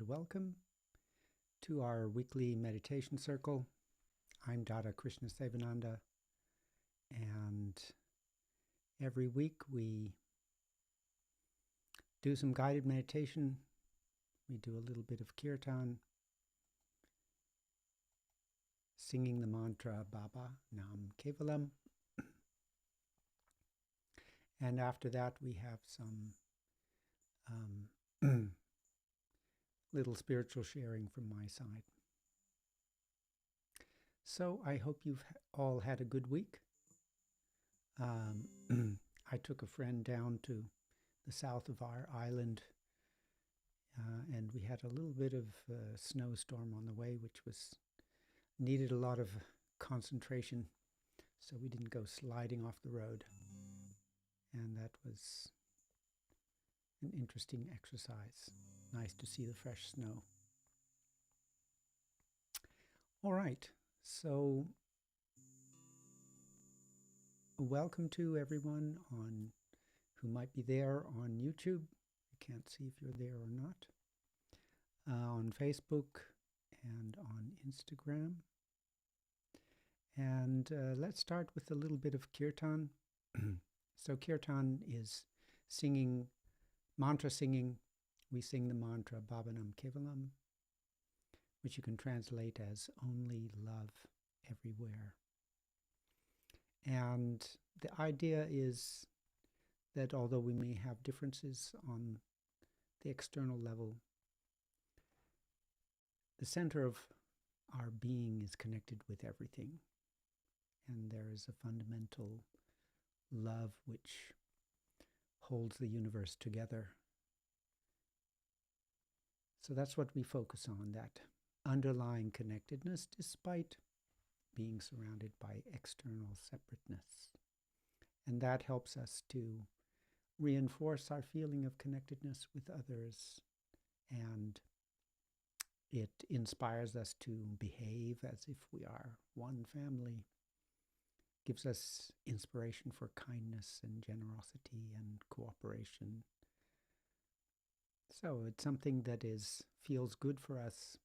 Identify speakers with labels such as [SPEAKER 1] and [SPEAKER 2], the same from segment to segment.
[SPEAKER 1] welcome to our weekly meditation circle. I'm Dada Krsnasevananda, and every week we do some guided meditation. We do a little bit of Kiirtan, singing the mantra Baba Nam Kevalam. And after that we have some little spiritual sharing from my side. So I hope you've all had a good week. I took a friend down to the south of our island, and we had a little bit of a snowstorm on the way, which needed a lot of concentration, so we didn't go sliding off the road. And that was an interesting exercise. Nice to see the fresh snow. All right, so welcome to everyone who might be there on YouTube. I can't see if you're there or not. On Facebook and on Instagram. And let's start with a little bit of Kiirtan. So Kiirtan is singing, mantra singing. We sing the mantra Baba Nam Kevalam, which you can translate as only love everywhere. And the idea is that although we may have differences on the external level, the center of our being is connected with everything. And there is a fundamental love which holds the universe together. So that's what we focus on, that underlying connectedness despite being surrounded by external separateness. And that helps us to reinforce our feeling of connectedness with others, and it inspires us to behave as if we are one family. Gives us inspiration for kindness and generosity and cooperation. So it's something that feels good for us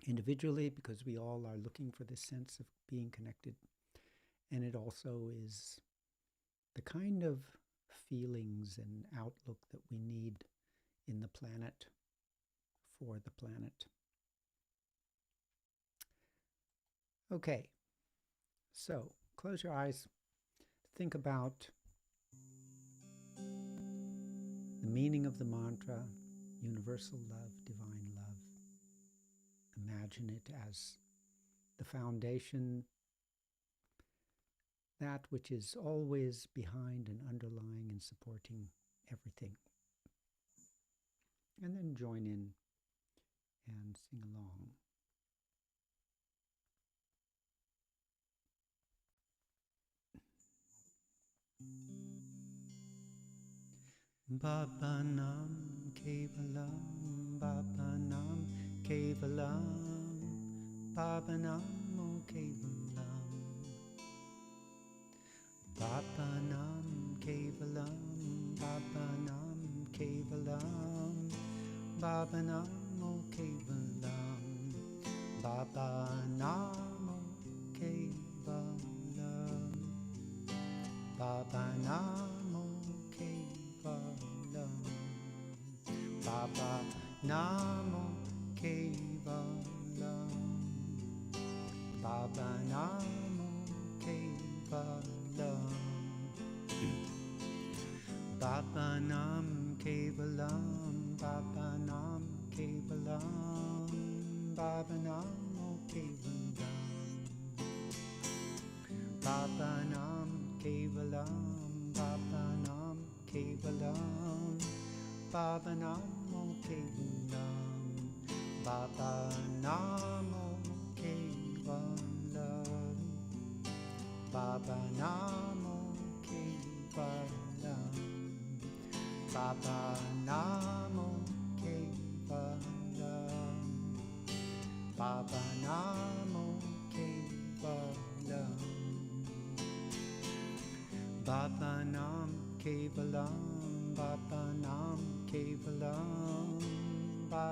[SPEAKER 1] individually, because we all are looking for this sense of being connected. And it also is the kind of feelings and outlook that we need in the planet, for the planet. Okay, so close your eyes. Think about the meaning of the mantra, universal love, divine love. Imagine it as the foundation, that which is always behind and underlying and supporting everything. And then join in and sing along. Baba Nam Kevalam, Baba Nam Kevalam, Baba Nam Kevalam, Baba Nam Kevalam, Baba Nam Kevalam, Baba Nam Kevalam, Baba Nam Kevalam, Baba Nam Baba Namo Kevalam, Baba Namo Kevalam, Baba Nam Kevalam, Baba Nam Kevalam, Baba Namo Kevalam, Baba Nam Kevalam, Baba Nam Kevalam, Baba Namo Kevalam, Baba Namo Kevalam, Baba Namo Kevalam, Baba Namo Kevalam, Baba Namo Kevalam, Baba Nam Kevalam, Baba Nam Kevalam, Baba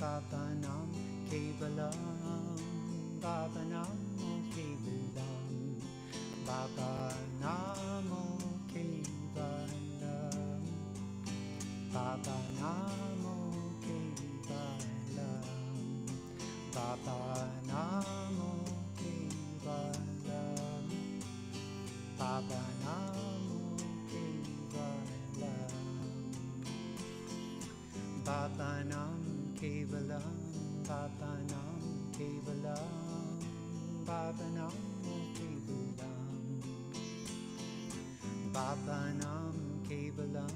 [SPEAKER 1] Bhavanam Kevalam, Bhavanamo Kevalam, Bhavanamo Kevalam, Bhavanamo Kevalam, Bhavanamo Kevalam, Bhavanamo Kevalam, Bhavanam Kevalam, Bhavanam Kevalam, Bhavanamo Kevalam, Bhavanam Kevalam,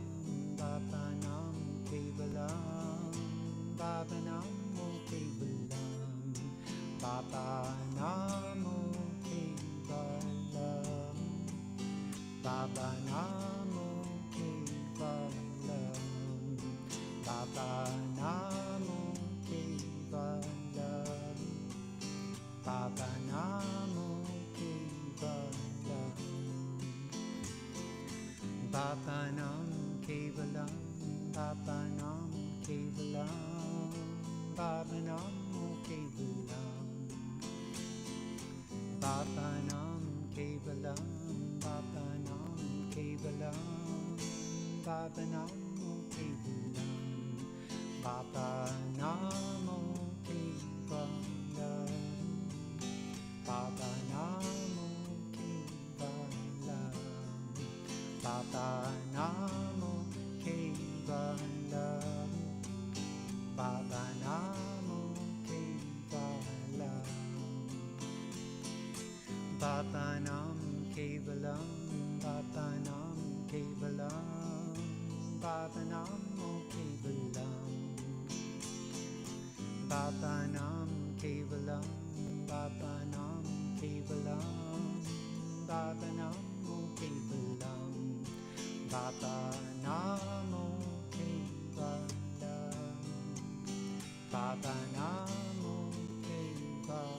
[SPEAKER 1] Bhavanam Kevalam, Bhavanamo Kevalam, Bhavanamo Kevalam, Bhavanamo Kevalam, Bhavanamo Kevalam, Bhavanamo Kevalam, Bhavanam Kevalam, Bhavanam Kevalam, Bhavanamo Kevalam, Bhavanam Kevalam, Bhavanam Kevalam, Bhavanamo Kevalam, Bhavanamo Kevalam, Bhavanamo Kevalam, Bhavanamo Kevalam, Bhavanamo Kevalam, Bhavanam Kevalam, Bhavanam Kevalam, Bhavanamo Kevalam, Bhavanam Kevalam, Bhavanam Kevalam, Bhavanamo Kevalam, Bhavanamo Kevalam, Bhavanamo Kevalam,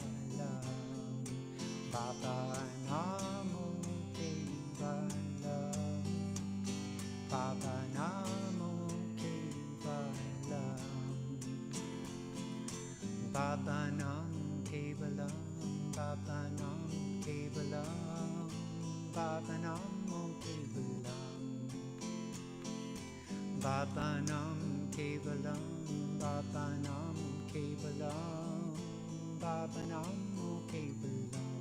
[SPEAKER 1] Bhavanamo Kevalam, Bhavanamo Kevalam, Bhavanam Kevalam, Bhavanam Kevalam, Bhavanamo Kevalam, Bhavanam Kevalam, Bhavanam Kevalam, Bhavanamo Kevalam,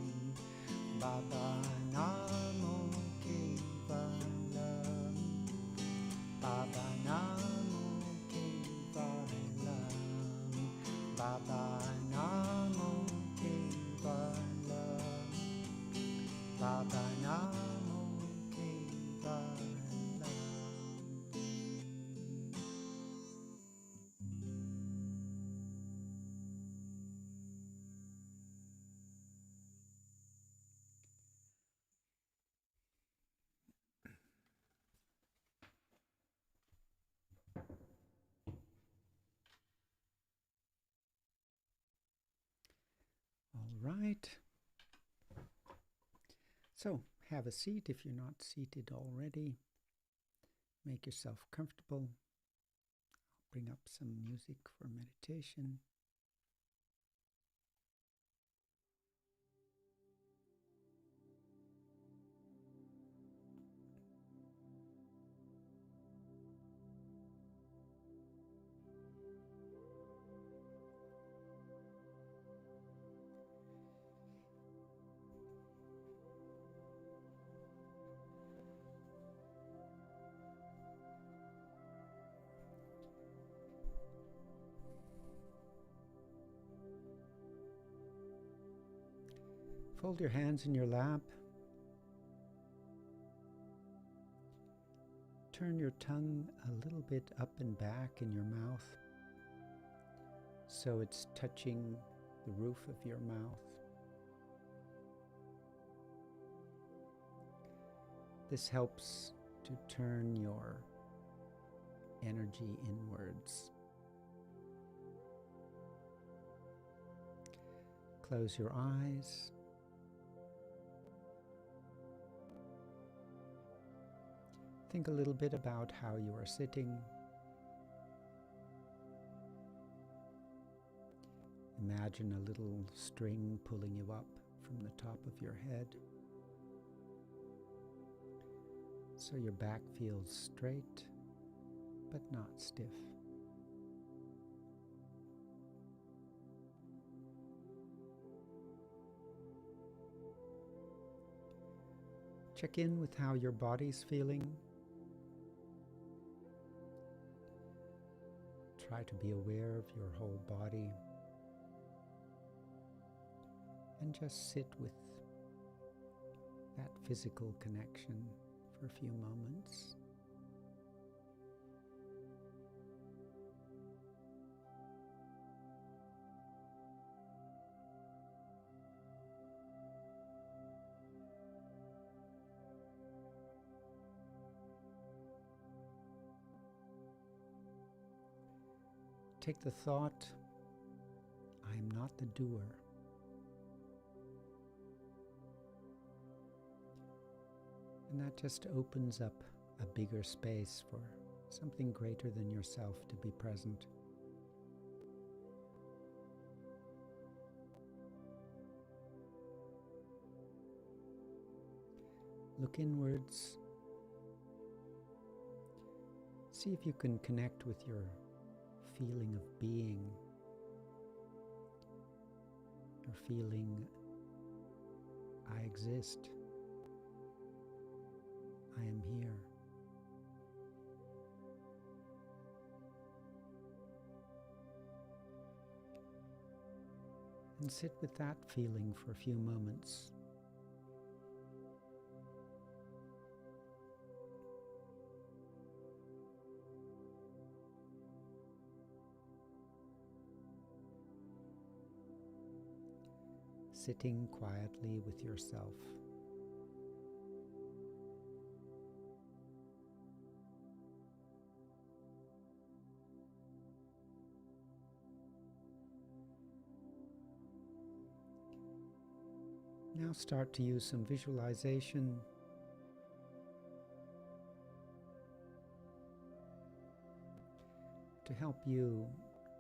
[SPEAKER 1] Bhavanamo Kevalam, Bhavanamo Kevalam, Bhavanamo Kevalam, Bhavanamo Kevalam. All right. So have a seat if you're not seated already. Make yourself comfortable. I'll bring up some music for meditation. Fold your hands in your lap. Turn your tongue a little bit up and back in your mouth so it's touching the roof of your mouth. This helps to turn your energy inwards. Close your eyes. Think a little bit about how you are sitting. Imagine a little string pulling you up from the top of your head, so your back feels straight but not stiff. Check in with how your body's feeling. Try to be aware of your whole body and just sit with that physical connection for a few moments. Take the thought, I am not the doer. And that just opens up a bigger space for something greater than yourself to be present. Look inwards. See if you can connect with your feeling of being, your feeling, I exist, I am here. And sit with that feeling for a few moments. Sitting quietly with yourself. Now start to use some visualization to help you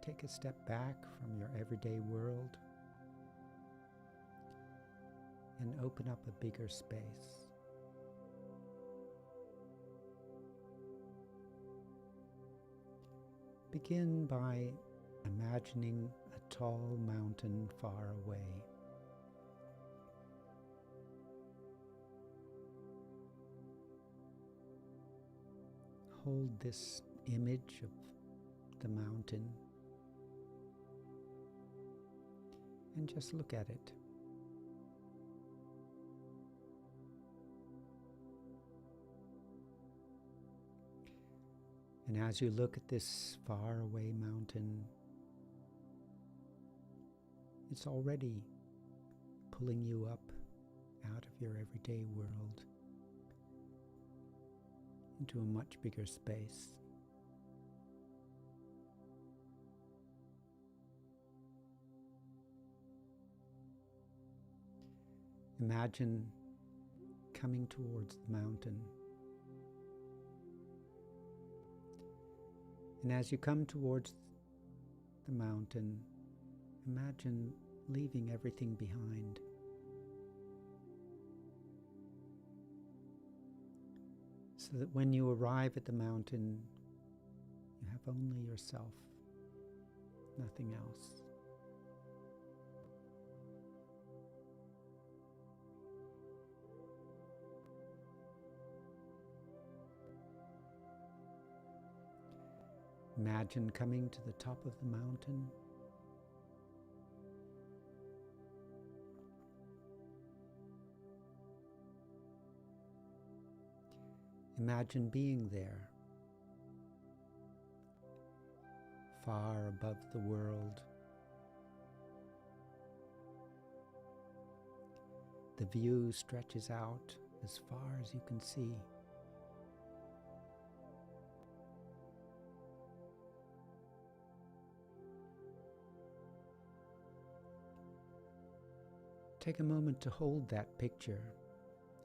[SPEAKER 1] take a step back from your everyday world and open up a bigger space. Begin by imagining a tall mountain far away. Hold this image of the mountain and just look at it. And as you look at this faraway mountain, it's already pulling you up out of your everyday world into a much bigger space. Imagine coming towards the mountain. And as you come towards the mountain, imagine leaving everything behind. So that when you arrive at the mountain, you have only yourself, nothing else. Imagine coming to the top of the mountain. Imagine being there, far above the world. The view stretches out as far as you can see. Take a moment to hold that picture,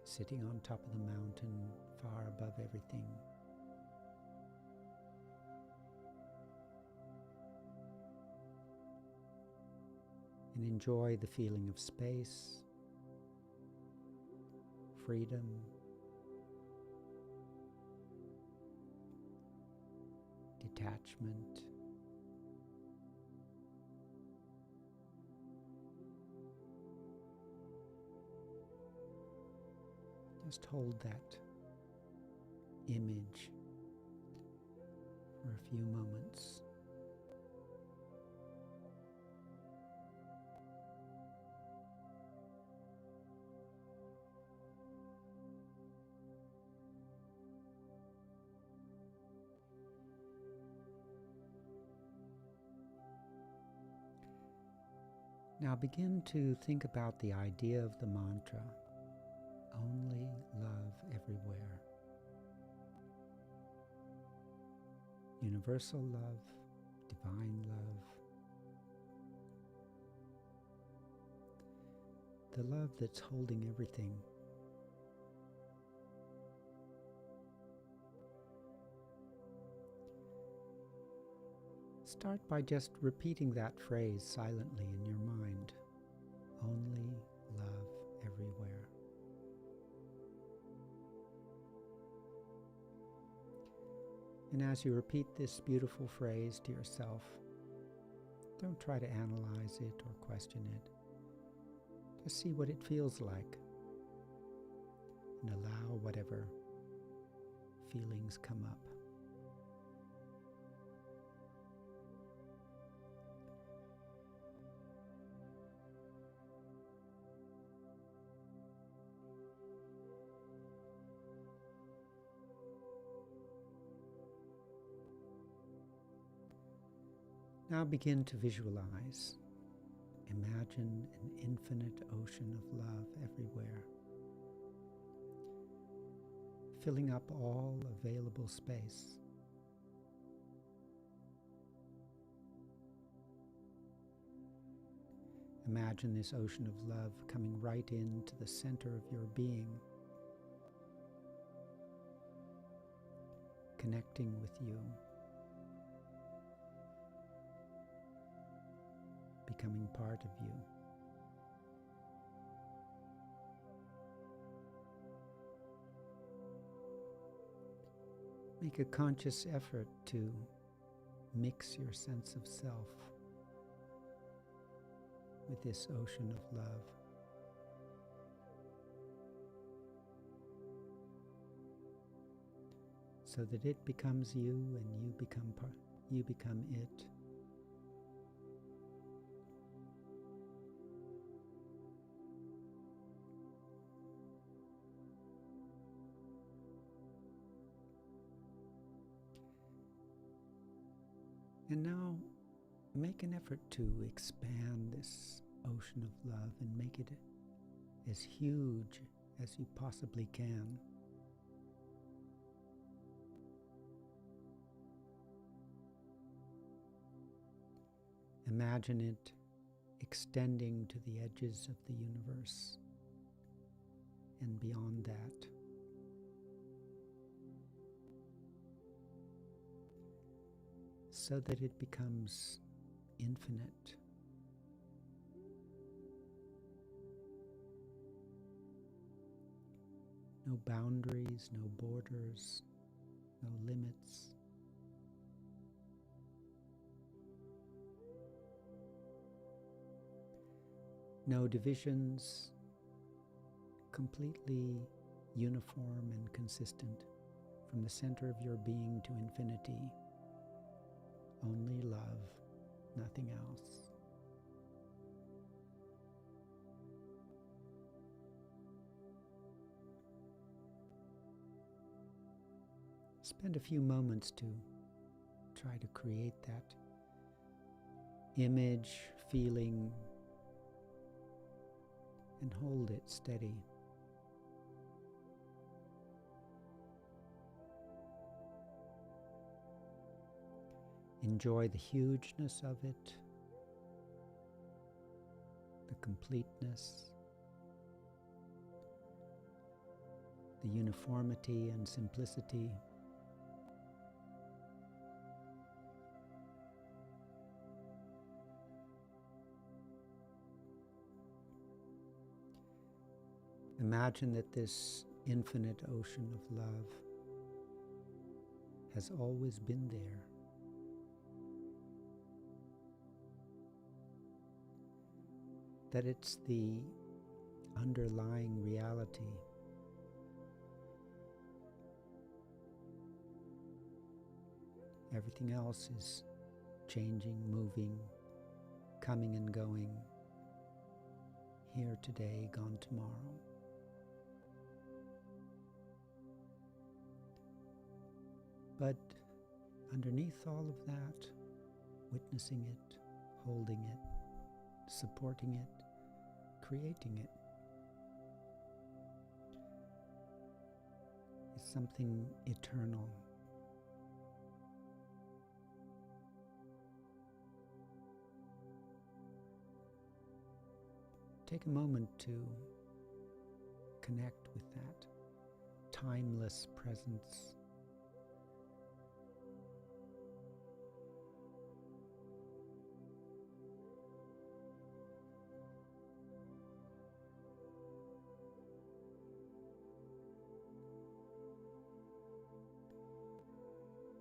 [SPEAKER 1] sitting on top of the mountain, far above everything. and enjoy the feeling of space, freedom, detachment. Just hold that image for a few moments. Now begin to think about the idea of the mantra, only love everywhere. Universal love, divine love. The love that's holding everything. Start by just repeating that phrase silently in your mind. Only love everywhere. And as you repeat this beautiful phrase to yourself, don't try to analyze it or question it. Just see what it feels like and allow whatever feelings come up. Now begin to visualize. Imagine an infinite ocean of love everywhere, filling up all available space. Imagine this ocean of love coming right into the center of your being, connecting with you, becoming part of you. Make a conscious effort to mix your sense of self with this ocean of love. So that it becomes you and you become it. And now make an effort to expand this ocean of love and make it as huge as you possibly can. Imagine it extending to the edges of the universe and beyond that. So that it becomes infinite. No boundaries, no borders, no limits. No divisions, completely uniform and consistent from the center of your being to infinity. Only love, nothing else. Spend a few moments to try to create that image, feeling, and hold it steady. Enjoy the hugeness of it, the completeness, the uniformity and simplicity. imagine that this infinite ocean of love has always been there. That it's the underlying reality. Everything else is changing, moving, coming and going, here today, gone tomorrow. But underneath all of that, witnessing it, holding it, supporting it, creating it, is something eternal. Take a moment to connect with that timeless presence.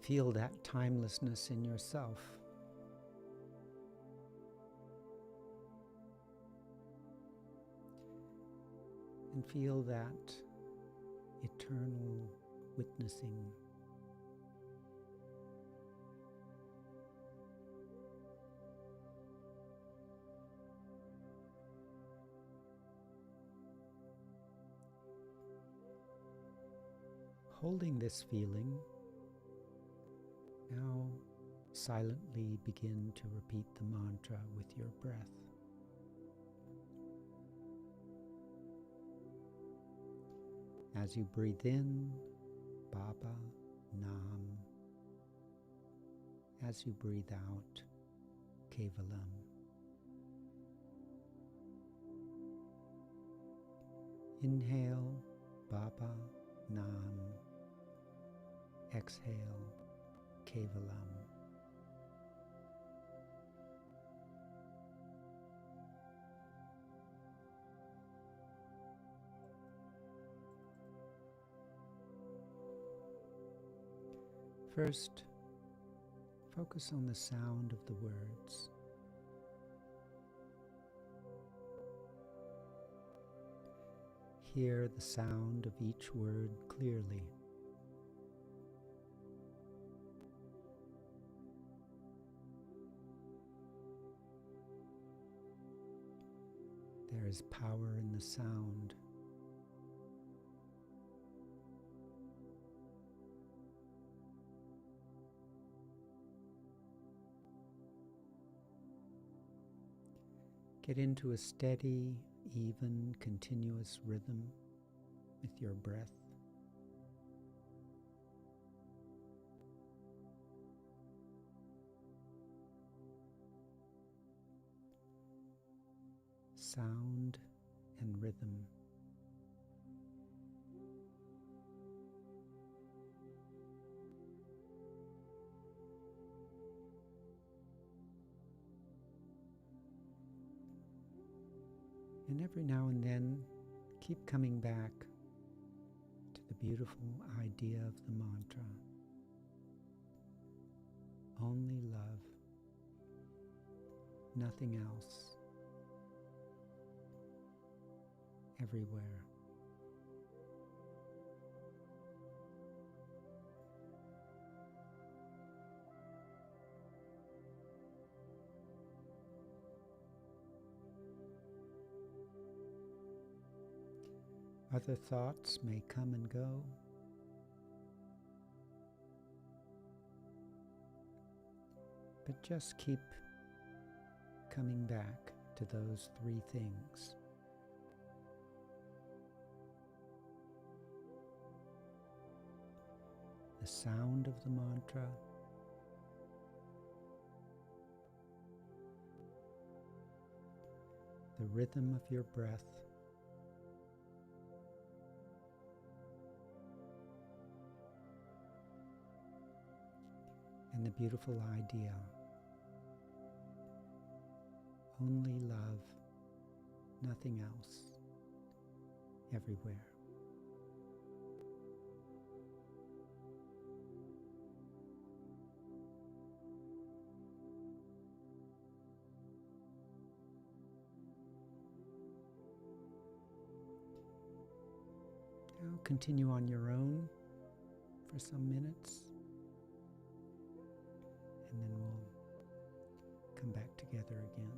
[SPEAKER 1] Feel that timelessness in yourself. And feel that eternal witnessing. Holding this feeling, now silently begin to repeat the mantra with your breath. As you breathe in, Baba, Nam. As you breathe out, Kevalam. Inhale, Baba, Nam. Exhale, Kevalam. First, focus on the sound of the words. Hear the sound of each word clearly. There is power in the sound. Get into a steady, even, continuous rhythm with your breath. Sound and rhythm. And every now and then, keep coming back to the beautiful idea of the mantra. Only love, nothing else, everywhere. Other thoughts may come and go. But just keep coming back to those three things. The sound of the mantra, the rhythm of your breath, and the beautiful idea. Only love, nothing else, everywhere. Now continue on your own for some minutes, and then we'll come back together again.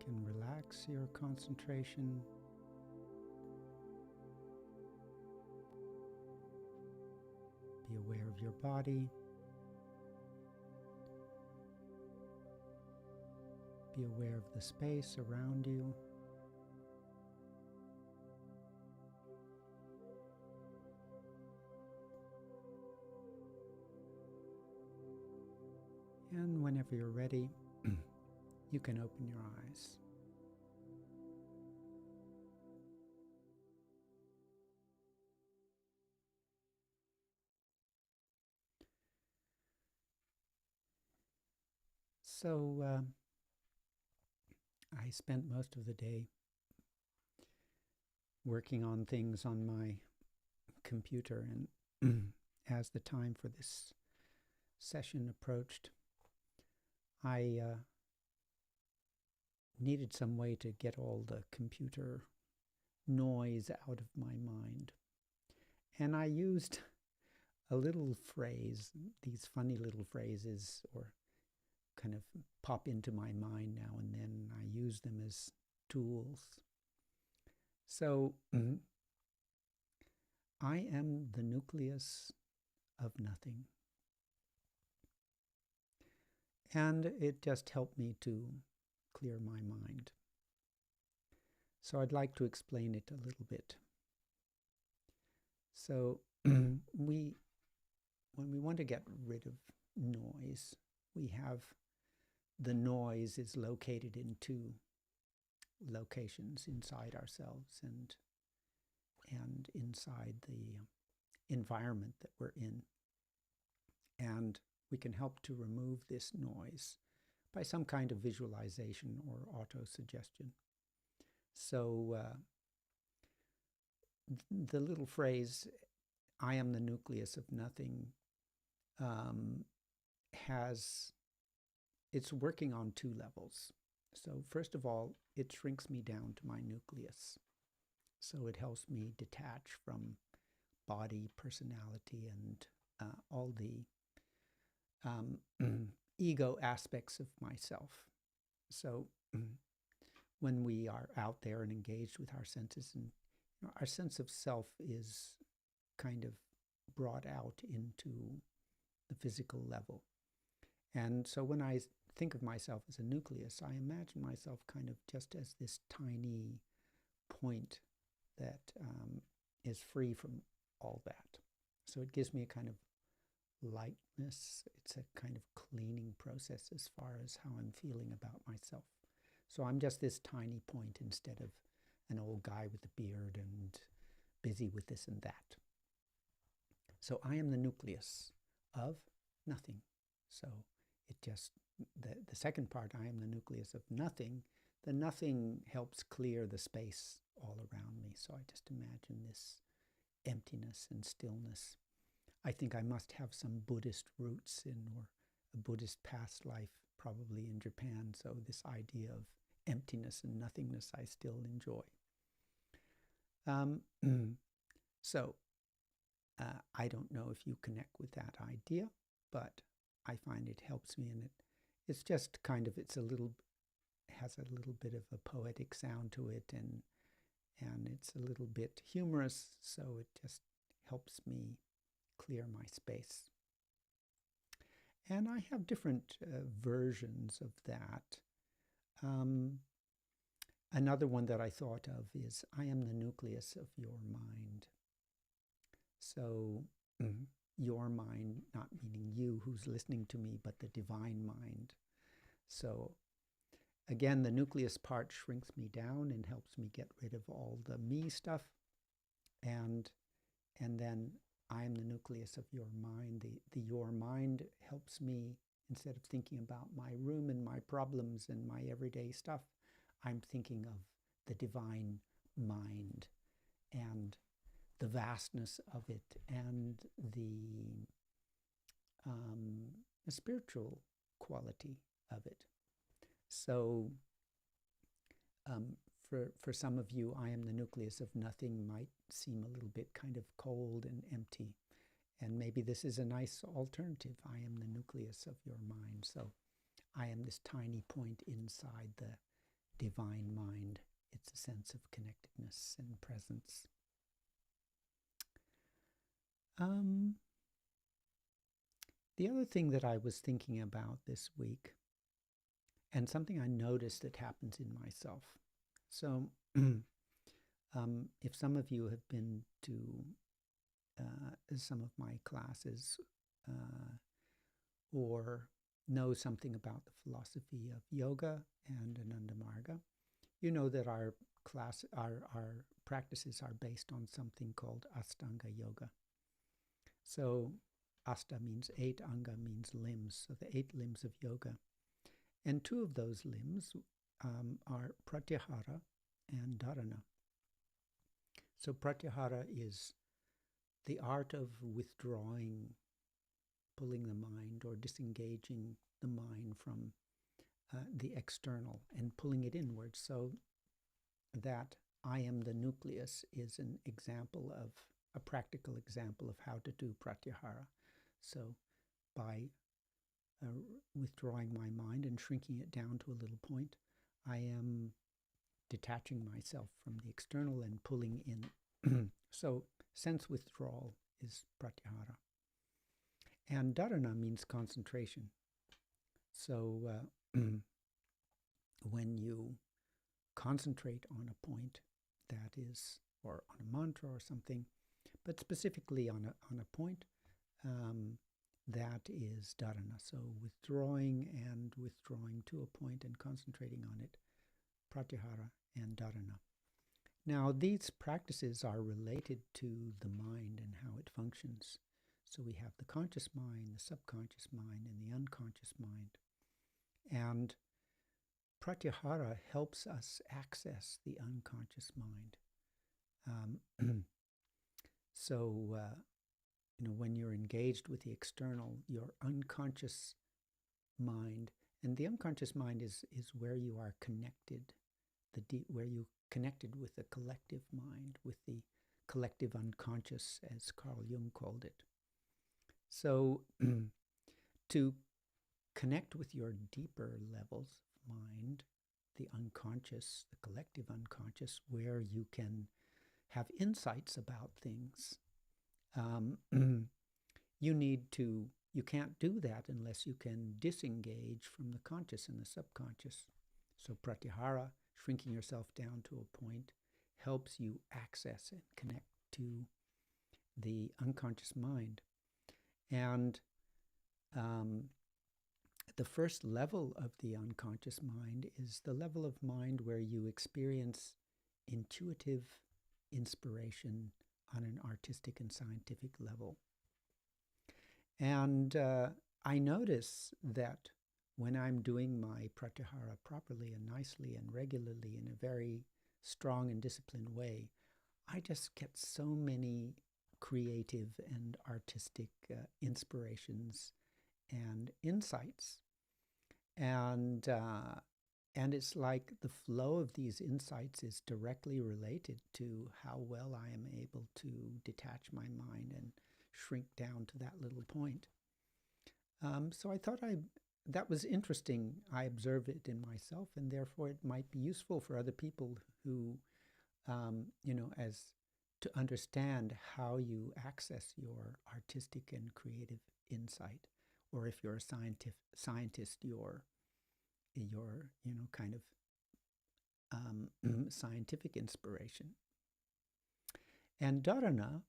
[SPEAKER 1] can relax your concentration. Be aware of your body. Be aware of the space around you. And whenever you're ready, you can open your eyes. So I spent most of the day working on things on my computer, and as the time for this session approached, I needed some way to get all the computer noise out of my mind. And I used a little phrase, these funny little phrases, or kind of pop into my mind now and then. I use them as tools. So I am the nucleus of nothing. And it just helped me to clear my mind. So I'd like to explain it a little bit. So when we want to get rid of noise, we have the noise is located in two locations inside ourselves and inside the environment that we're in. And we can help to remove this noise by some kind of visualization or auto-suggestion. So the little phrase, I am the nucleus of nothing, it's working on two levels. So first of all, it shrinks me down to my nucleus. So it helps me detach from body, personality, and all the ego aspects of myself. So when we are out there and engaged with our senses, and our sense of self is kind of brought out into the physical level. And so when I think of myself as a nucleus, I imagine myself kind of just as this tiny point that is free from all that. So it gives me a kind of lightness. It's a kind of cleaning process as far as how I'm feeling about myself. So I'm just this tiny point instead of an old guy with a beard and busy with this and that. So I am the nucleus of nothing. So it just, the second part, I am the nucleus of nothing. The nothing helps clear the space all around me. So I just imagine this emptiness and stillness. I think I must have some Buddhist roots or a Buddhist past life, probably in Japan. So this idea of emptiness and nothingness I still enjoy. So I don't know if you connect with that idea, but I find it helps me, and it's just kind of, has a little bit of a poetic sound to it, and it's a little bit humorous, so it just helps me clear my space. And I have different versions of that. Another one that I thought of is, I am the nucleus of your mind. So your mind, not meaning you who's listening to me, but the divine mind. So again, the nucleus part shrinks me down and helps me get rid of all the me stuff. And then I am the nucleus of your mind. The your mind helps me, instead of thinking about my room and my problems and my everyday stuff, I'm thinking of the divine mind and the vastness of it and the spiritual quality of it. So for some of you, I am the nucleus of nothing might seem a little bit kind of cold and empty. And maybe this is a nice alternative. I am the nucleus of your mind. So I am this tiny point inside the divine mind. It's a sense of connectedness and presence. The other thing that I was thinking about this week, and something I noticed that happens in myself. So if some of you have been to some of my classes or know something about the philosophy of yoga and Ananda Marga, you know that our practices are based on something called Ashtanga Yoga. So Ashta means 8, Anga means limbs, so the 8 limbs of yoga. And 2 of those limbs are Pratyahara and Dharana. So Pratyahara is the art of withdrawing, pulling the mind or disengaging the mind from the external and pulling it inwards, so that I am the nucleus is an example of, a practical example of how to do Pratyahara. So by withdrawing my mind and shrinking it down to a little point, I am detaching myself from the external and pulling in. So sense withdrawal is Pratyahara. And Dharana means concentration. So when you concentrate on a point, that is, or on a mantra or something, but specifically on a point, that is Dharana. So withdrawing to a point and concentrating on it, Pratyahara and Dharana. Now, these practices are related to the mind and how it functions. So we have the conscious mind, the subconscious mind, and the unconscious mind. And Pratyahara helps us access the unconscious mind. So, when you're engaged with the external, your unconscious mind, and the unconscious mind is where you are connected, where you connected with the collective mind, with the collective unconscious, as Carl Jung called it. So to connect with your deeper levels of mind, the unconscious, the collective unconscious, where you can have insights about things, you can't do that unless you can disengage from the conscious and the subconscious. So Pratyahara, shrinking yourself down to a point, helps you access and connect to the unconscious mind. And the first level of the unconscious mind is the level of mind where you experience intuitive inspiration on an artistic and scientific level. And I notice that when I'm doing my Pratyahara properly and nicely and regularly in a very strong and disciplined way, I just get so many creative and artistic inspirations and insights. And it's like the flow of these insights is directly related to how well I am able to detach my mind and shrink down to that little point. So I thought that was interesting. I observed it in myself, and therefore it might be useful for other people who, as to understand how you access your artistic and creative insight, or if you're a scientist, your kind of scientific inspiration. And Dharana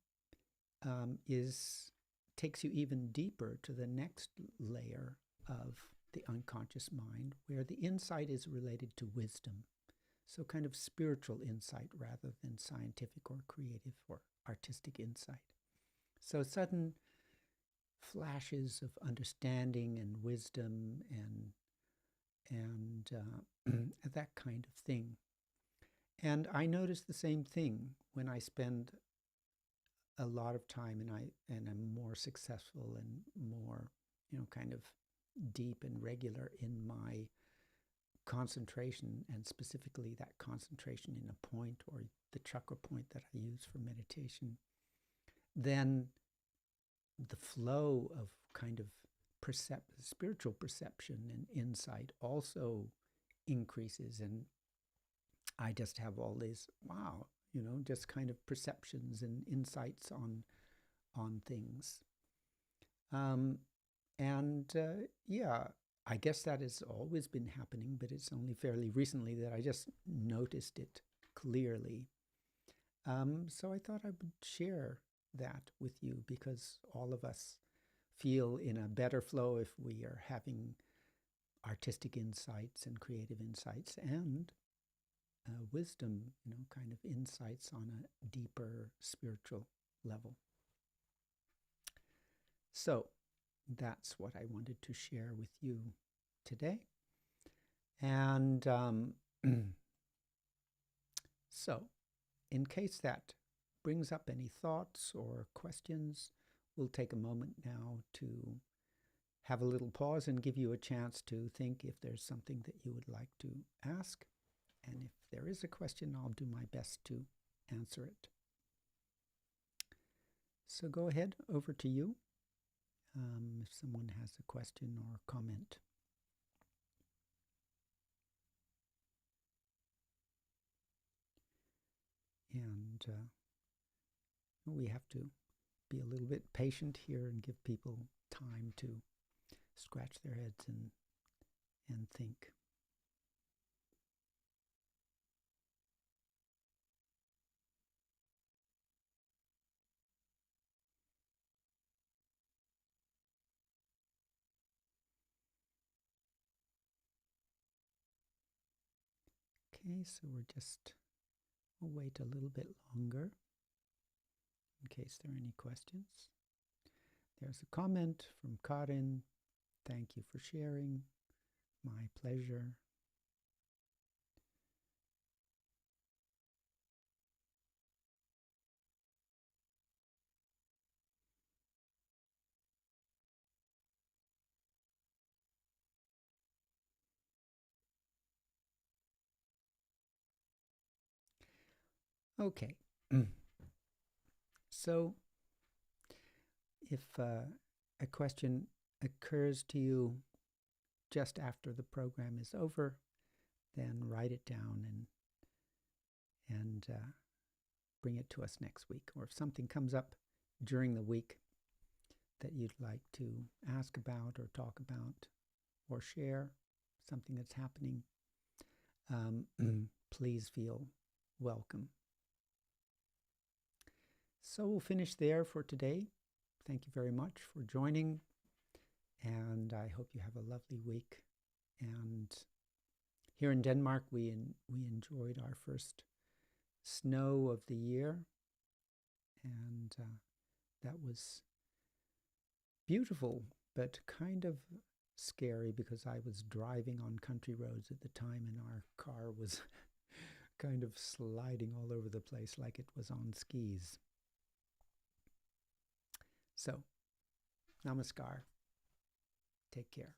[SPEAKER 1] takes you even deeper to the next layer of the unconscious mind, where the insight is related to wisdom. So kind of spiritual insight rather than scientific or creative or artistic insight. So sudden flashes of understanding and wisdom and that kind of thing. And I notice the same thing when I spend a lot of time and I'm more successful and more, kind of deep and regular in my concentration, and specifically that concentration in a point or the chakra point that I use for meditation. Then the flow of kind of spiritual perception and insight also increases, and I just have all these, wow, just kind of perceptions and insights on things. Yeah, I guess that has always been happening, but it's only fairly recently that I just noticed it clearly. So I thought I would share that with you, because all of us feel in a better flow if we are having artistic insights and creative insights and wisdom, kind of insights on a deeper spiritual level. So that's what I wanted to share with you today. And so, in case that brings up any thoughts or questions, we'll take a moment now to have a little pause and give you a chance to think if there's something that you would like to ask. And if there is a question, I'll do my best to answer it. So go ahead, over to you, if someone has a question or comment. And we have to be a little bit patient here and give people time to scratch their heads and think. Okay, so we'll wait a little bit longer in case there are any questions. There's a comment from Karin. Thank you for sharing. My pleasure. Okay. So if a question occurs to you just after the program is over, then write it down and bring it to us next week. Or if something comes up during the week that you'd like to ask about or talk about or share, something that's happening, please feel welcome. So we'll finish there for today. Thank you very much for joining, and I hope you have a lovely week. And here in Denmark, we enjoyed our first snow of the year, and that was beautiful, but kind of scary because I was driving on country roads at the time and our car was kind of sliding all over the place like it was on skis. So, namaskar. Take care.